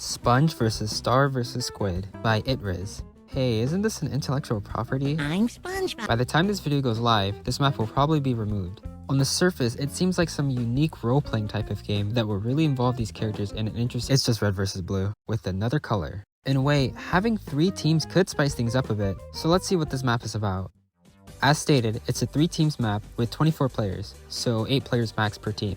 Sponge vs. Star vs. Squid by itrizz. Hey, isn't this an intellectual property? I'm SpongeBob. By the time this video goes live, this map will probably be removed. On the surface, it seems like some unique role-playing type of game that will really involve these characters in an interesting— It's just red versus blue, with another color. In a way, having 3 teams could spice things up a bit, so let's see what this map is about. As stated, it's a 3 teams map with 24 players, so 8 players max per team.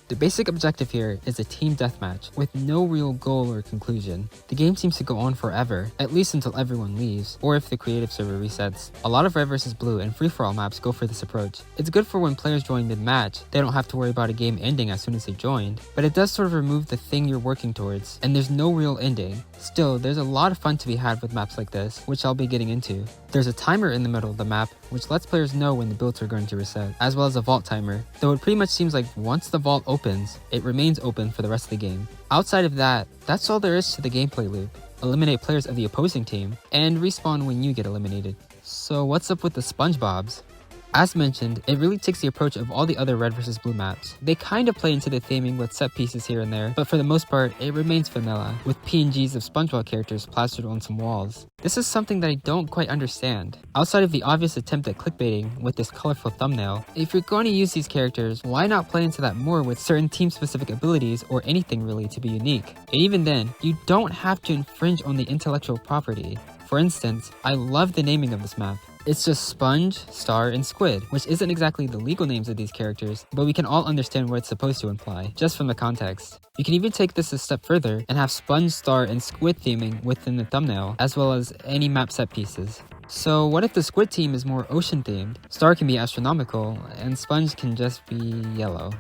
The basic objective here is a team deathmatch, with no real goal or conclusion. The game seems to go on forever, at least until everyone leaves, or if the creative server resets. A lot of red vs blue and free-for-all maps go for this approach. It's good for when players join mid-match, they don't have to worry about a game ending as soon as they joined, but it does sort of remove the thing you're working towards, and there's no real ending. Still, there's a lot of fun to be had with maps like this, which I'll be getting into. There's a timer in the middle of the map, which lets players know when the builds are going to reset, as well as a vault timer, though it pretty much seems like once the vault opens, it remains open for the rest of the game. Outside of that, that's all there is to the gameplay loop. Eliminate players of the opposing team, and respawn when you get eliminated. So what's up with the SpongeBobs? As mentioned, it really takes the approach of all the other red vs blue maps. They kind of play into the theming with set pieces here and there, but for the most part, it remains vanilla, with PNGs of SpongeBob characters plastered on some walls. This is something that I don't quite understand. Outside of the obvious attempt at clickbaiting with this colorful thumbnail, if you're going to use these characters, why not play into that more with certain team-specific abilities or anything really to be unique? And even then, you don't have to infringe on the intellectual property. For instance, I love the naming of this map. It's just Sponge, Star, and Squid, which isn't exactly the legal names of these characters, but we can all understand what it's supposed to imply, just from the context. You can even take this a step further and have Sponge, Star, and Squid theming within the thumbnail, as well as any map set pieces. So what if the Squid team is more ocean themed, Star can be astronomical, and Sponge can just be yellow?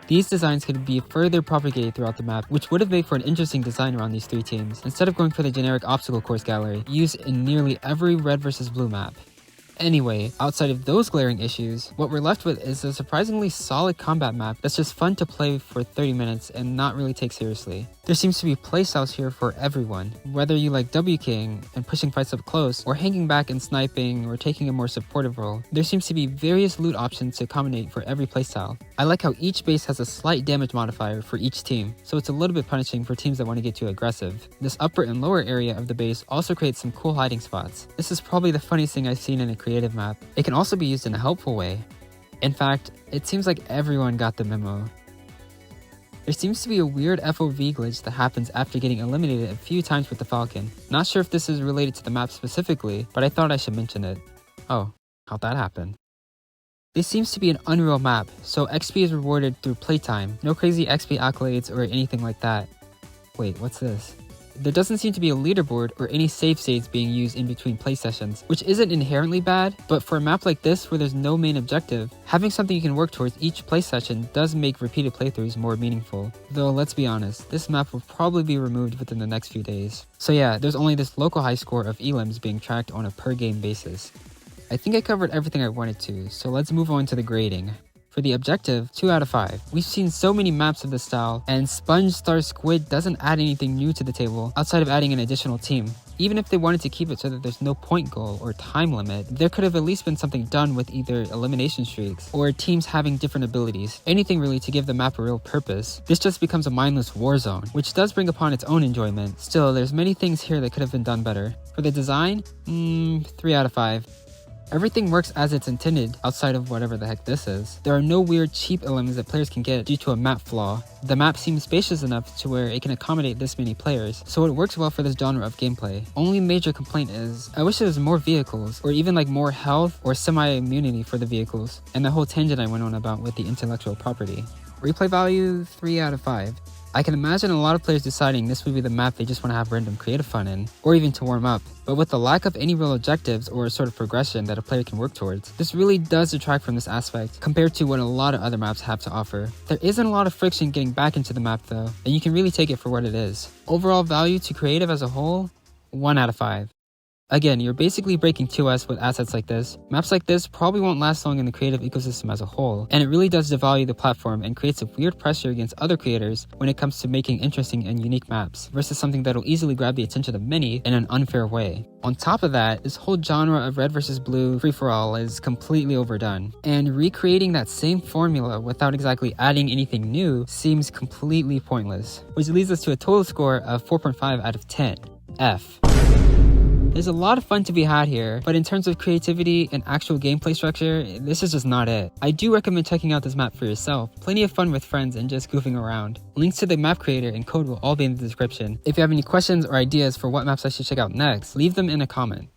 These designs could be further propagated throughout the map, which would have made for an interesting design around these 3 teams, instead of going for the generic obstacle course gallery used in nearly every red vs blue map. Anyway, outside of those glaring issues, what we're left with is a surprisingly solid combat map that's just fun to play for 30 minutes and not really take seriously. There seems to be playstyles here for everyone, whether you like W-King and pushing fights up close, or hanging back and sniping, or taking a more supportive role. There seems to be various loot options to accommodate for every playstyle. I like how each base has a slight damage modifier for each team, so it's a little bit punishing for teams that want to get too aggressive. This upper and lower area of the base also creates some cool hiding spots. This is probably the funniest thing I've seen in a creative map. It can also be used in a helpful way. In fact, it seems like everyone got the memo. There seems to be a weird FOV glitch that happens after getting eliminated a few times with the Falcon. Not sure if this is related to the map specifically, but I thought I should mention it. Oh, how'd that happen? This seems to be an unreal map, so XP is rewarded through playtime. No crazy XP accolades or anything like that. Wait, what's this? There doesn't seem to be a leaderboard or any save states being used in between play sessions, which isn't inherently bad, but for a map like this where there's no main objective, having something you can work towards each play session does make repeated playthroughs more meaningful. Though let's be honest, this map will probably be removed within the next few days. So yeah, there's only this local high score of elims being tracked on a per game basis. I think I covered everything I wanted to, so let's move on to the grading. For the objective, 2 out of 5. We've seen so many maps of this style, and Sponge, Star, Squid doesn't add anything new to the table outside of adding an additional team. Even if they wanted to keep it so that there's no point goal or time limit, there could have at least been something done with either elimination streaks or teams having different abilities. Anything really to give the map a real purpose. This just becomes a mindless war zone, which does bring upon its own enjoyment. Still, there's many things here that could have been done better. For the design, 3 out of 5. Everything works as it's intended outside of whatever the heck this is. There are no weird cheap elements that players can get due to a map flaw. The map seems spacious enough to where it can accommodate this many players, so it works well for this genre of gameplay. Only major complaint is, I wish there was more vehicles, or even like more health or semi-immunity for the vehicles, and the whole tangent I went on about with the intellectual property. Replay value, 3 out of 5. I can imagine a lot of players deciding this would be the map they just want to have random creative fun in, or even to warm up. But with the lack of any real objectives or sort of progression that a player can work towards, this really does detract from this aspect compared to what a lot of other maps have to offer. There isn't a lot of friction getting back into the map though, and you can really take it for what it is. Overall value to creative as a whole, 1 out of 5. Again, you're basically breaking 2S with assets like this. Maps like this probably won't last long in the creative ecosystem as a whole, and it really does devalue the platform and creates a weird pressure against other creators when it comes to making interesting and unique maps, versus something that'll easily grab the attention of many in an unfair way. On top of that, this whole genre of red versus blue free-for-all is completely overdone, and recreating that same formula without exactly adding anything new seems completely pointless, which leads us to a total score of 4.5 out of 10, F. There's a lot of fun to be had here, but in terms of creativity and actual gameplay structure, this is just not it. I do recommend checking out this map for yourself. Plenty of fun with friends and just goofing around. Links to the map creator and code will all be in the description. If you have any questions or ideas for what maps I should check out next, leave them in a comment.